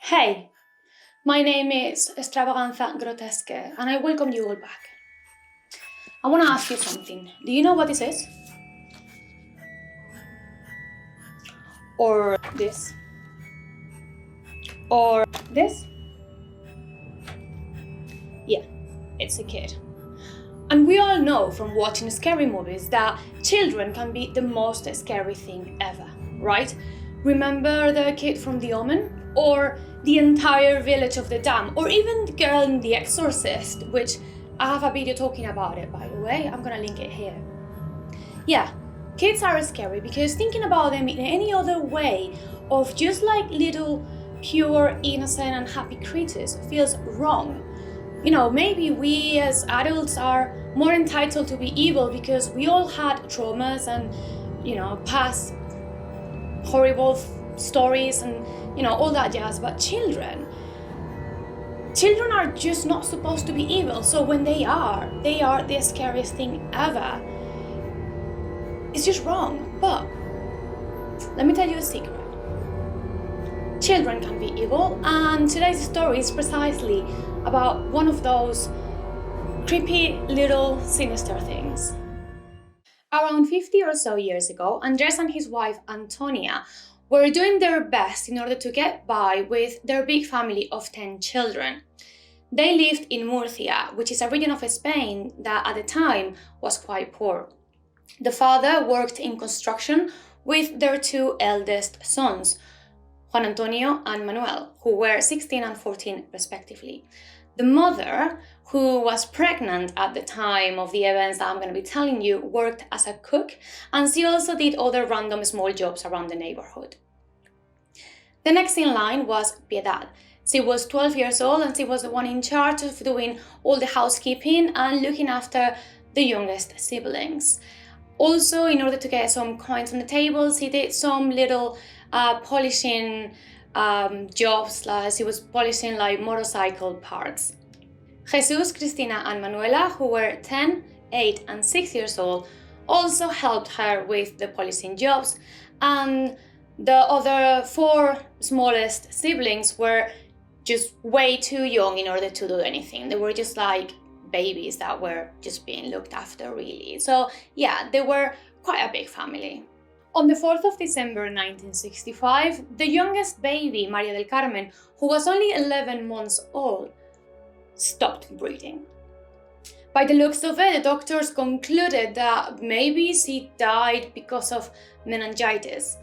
Hey, my name is Extravaganza Grotesque, and I welcome you all back. I want to ask you something. Do you know what this is? Or this? Or this? Yeah, it's a kid. And we all know from watching scary movies that children can be the most scary thing ever, right? Remember the kid from The Omen? Or the entire village of the Dam? Or even the girl in The Exorcist, which I have a video talking about it, by the way. I'm gonna link it here. Yeah, kids are scary because thinking about them in any other way of just like little pure, innocent and happy creatures feels wrong. Maybe we as adults are more entitled to be evil because we all had traumas and, past horrible stories and, all that jazz. But children are just not supposed to be evil. So when they are the scariest thing ever. It's just wrong. But let me tell you a secret. Children can be evil, and today's story is precisely about one of those creepy little sinister things. Around 50 or so years ago, Andres and his wife Antonia were doing their best in order to get by with their big family of 10 children. They lived in Murcia, which is a region of Spain that at the time was quite poor. The father worked in construction with their two eldest sons, Juan Antonio and Manuel, who were 16 and 14 respectively. The mother, who was pregnant at the time of the events that I'm going to be telling you, worked as a cook, and she also did other random small jobs around the neighborhood. The next in line was Piedad. She was 12 years old and she was the one in charge of doing all the housekeeping and looking after the youngest siblings. Also, in order to get some coins on the tables, he did some little polishing jobs, like he was polishing like motorcycle parts. Jesus, Cristina and Manuela, who were 10, 8 and 6 years old, also helped her with the polishing jobs, and the other 4 smallest siblings were just way too young in order to do anything. They were just like babies that were just being looked after, really. So yeah, they were quite a big family. On the 4th of December 1965, the youngest baby, Maria del Carmen, who was only 11 months old, stopped breathing. By the looks of it, the doctors concluded that maybe she died because of meningitis,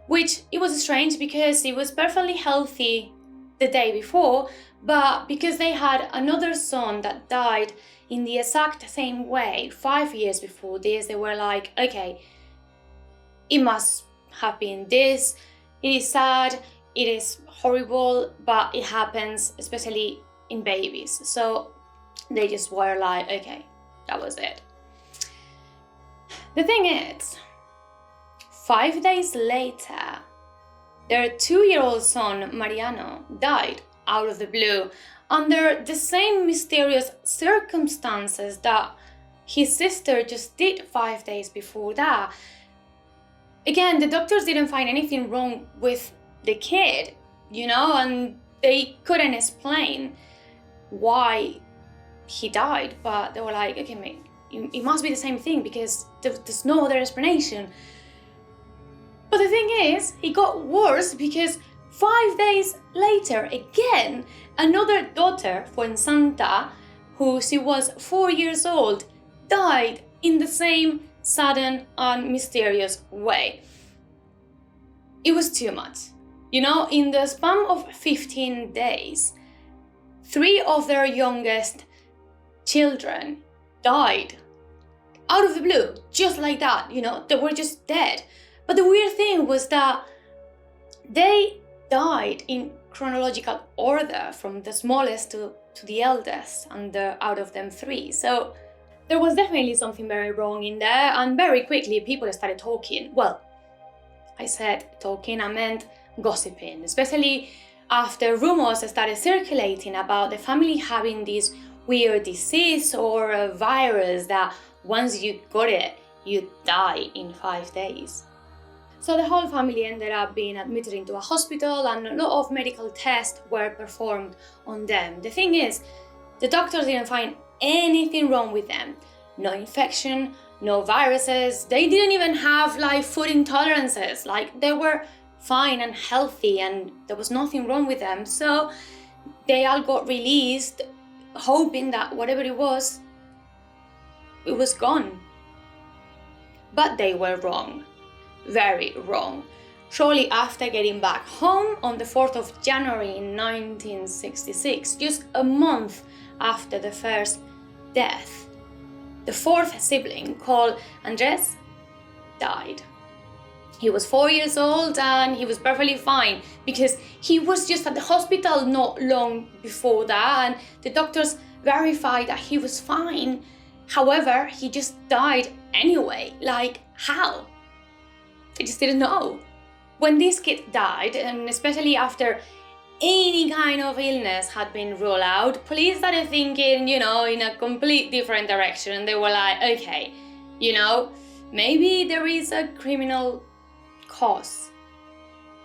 which it was strange because she was perfectly healthy the day before, but because they had another son that died in the exact same way 5 years before this, they were like, okay, it must have been this. It is sad, it is horrible, but it happens, especially in babies. So they just were like, okay, that was it. The thing is, 5 days later, their 2-year-old son, Mariano, died out of the blue under the same mysterious circumstances that his sister just did 5 days before that. Again, the doctors didn't find anything wrong with the kid, and they couldn't explain why he died, but they were like, okay, mate, it must be the same thing because there's no other explanation. But the thing is, it got worse because 5 days later, again, another daughter, Fuensanta, who she was 4 years old, died in the same sudden and mysterious way. It was too much. In the span of 15 days, 3 of their youngest children died out of the blue, just like that, they were just dead. But the weird thing was that they died in chronological order from the smallest to the eldest, and out of them 3. So there was definitely something very wrong in there, and very quickly people started talking. Well, I said talking, I meant gossiping, especially after rumors started circulating about the family having this weird disease or a virus that once you got it, you die in 5 days. So the whole family ended up being admitted into a hospital, and a lot of medical tests were performed on them. The thing is, the doctors didn't find anything wrong with them. No infection, no viruses. They didn't even have food intolerances. They were fine and healthy, and there was nothing wrong with them. So they all got released, hoping that whatever it was gone. But they were wrong. Very wrong. Shortly after getting back home on the 4th of January in 1966, just a month after the first death, the fourth sibling, called Andres, died. He was 4 years old and he was perfectly fine because he was just at the hospital not long before that, and the doctors verified that he was fine. However, he just died anyway. How? They just didn't know. When this kid died, and especially after any kind of illness had been ruled out, police started thinking, in a complete different direction. They were like, okay, maybe there is a criminal cause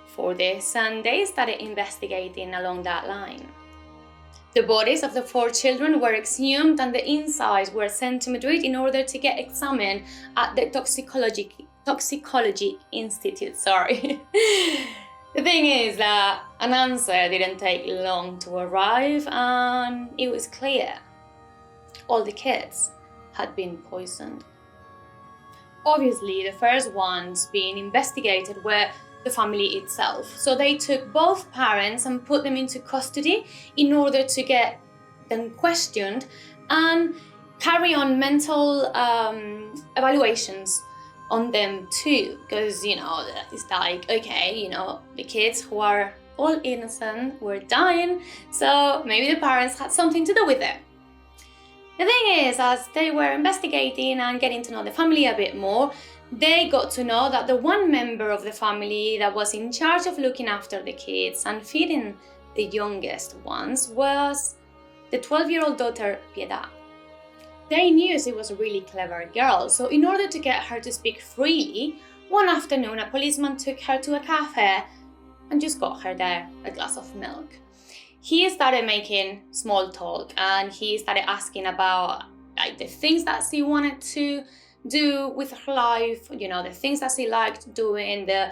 for this, and they started investigating along that line. The bodies of the 4 children were exhumed and the insides were sent to Madrid in order to get examined at the Toxicology Institute. The thing is that an answer didn't take long to arrive, and it was clear. All the kids had been poisoned. Obviously, the first ones being investigated were the family itself. So they took both parents and put them into custody in order to get them questioned and carry on mental evaluations on them too, because it's okay, the kids who are all innocent were dying, so maybe the parents had something to do with it. The thing is, as they were investigating and getting to know the family a bit more, they got to know that the one member of the family that was in charge of looking after the kids and feeding the youngest ones was the 12-year-old daughter, Piedad. They knew she was a really clever girl, so in order to get her to speak freely, one afternoon a policeman took her to a cafe and just got her there a glass of milk. He started making small talk and he started asking about the things that she wanted to do with her life, the things that she liked doing, the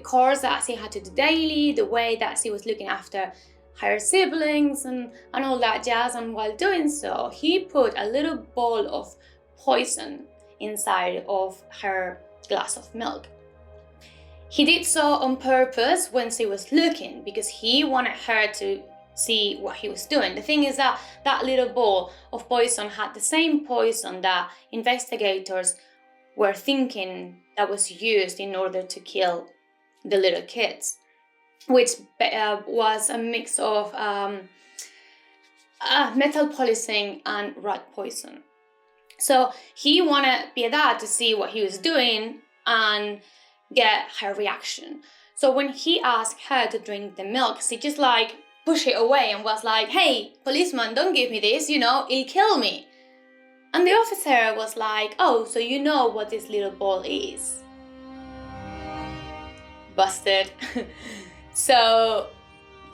chores that she had to do daily, the way that she was looking after her siblings and all that jazz. And while doing so, he put a little ball of poison inside of her glass of milk. He did so on purpose when she was looking, because he wanted her to see what he was doing. The thing is that that little ball of poison had the same poison that investigators were thinking that was used in order to kill the little kids, which was a mix of metal policing and rat poison. So he wanted Piedad to see what he was doing and get her reaction. So when he asked her to drink the milk, she just pushed it away and was like, "Hey, policeman, don't give me this, it'll kill me." And the officer was like, "Oh, so you know what this little ball is?" Busted. So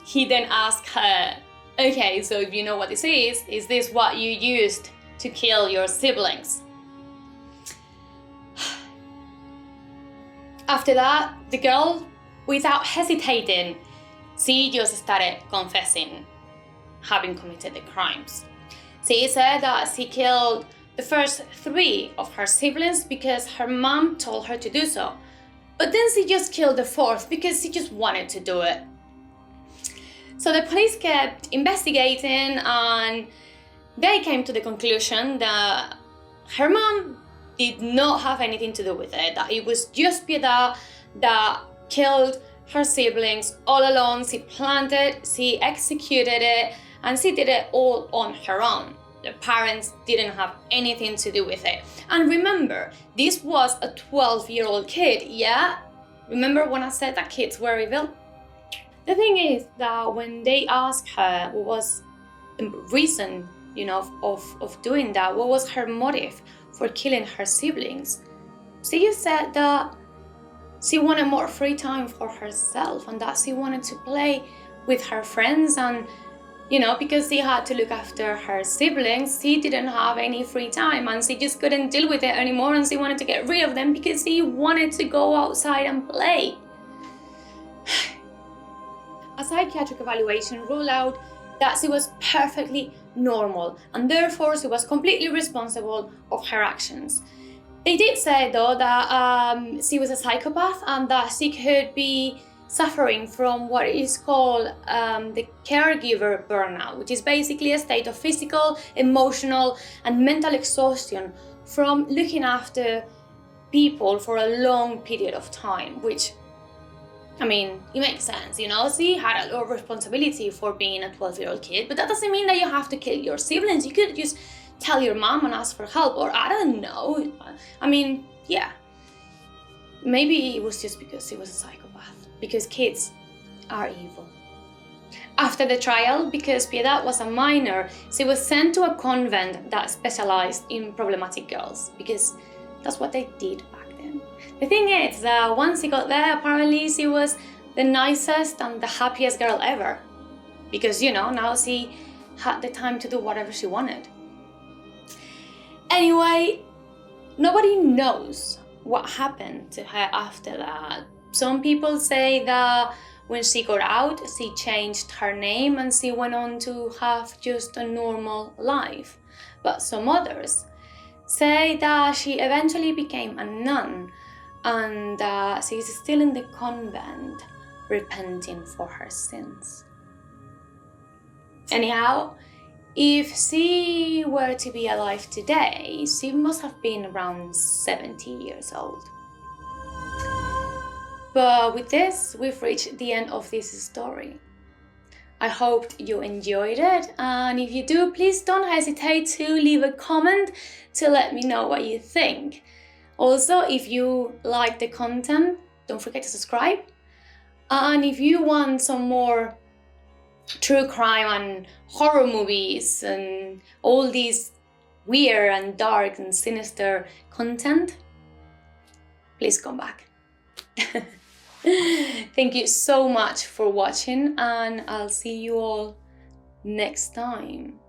he then asked her, "Okay, so if you know what this is this what you used to kill your siblings?" After that, the girl, without hesitating, she just started confessing having committed the crimes. She said that she killed the first 3 of her siblings because her mom told her to do so. But then she just killed the 4th because she just wanted to do it. So the police kept investigating and they came to the conclusion that her mom did not have anything to do with it, that it was just Piedad that killed her siblings all alone. She planned it, she executed it, and she did it all on her own. The parents didn't have anything to do with it. And remember, this was a 12-year-old kid, yeah? Remember when I said that kids were evil? The thing is that when they asked her what was the reason, of doing that, what was her motive for killing her siblings, she just said that she wanted more free time for herself, and that she wanted to play with her friends. And because she had to look after her siblings, she didn't have any free time, and she just couldn't deal with it anymore, and she wanted to get rid of them because she wanted to go outside and play. A psychiatric evaluation ruled out that she was perfectly normal, and therefore she was completely responsible of her actions. They did say, though, that she was a psychopath and that she could be suffering from what is called the caregiver burnout, which is basically a state of physical, emotional, and mental exhaustion from looking after people for a long period of time, which, it makes sense, She had a lot of responsibility for being a 12-year-old kid, but that doesn't mean that you have to kill your siblings. You could just tell your mom and ask for help, or I don't know. Yeah. Maybe it was just because she was a psychopath, because kids are evil. After the trial, because Piedad was a minor, she was sent to a convent that specialized in problematic girls, because that's what they did back then. The thing is that once she got there, apparently she was the nicest and the happiest girl ever, because, now she had the time to do whatever she wanted. Anyway, nobody knows what happened to her after that. Some people say that when she got out, she changed her name and she went on to have just a normal life. But some others say that she eventually became a nun and that she is still in the convent repenting for her sins. Anyhow, if she were to be alive today, she must have been around 70 years old. But with this, we've reached the end of this story. I hope you enjoyed it, and if you do, please don't hesitate to leave a comment to let me know what you think. Also, if you like the content, don't forget to subscribe. And if you want some more true crime and horror movies and all these weird and dark and sinister content, please come back. Thank you so much for watching, and I'll see you all next time.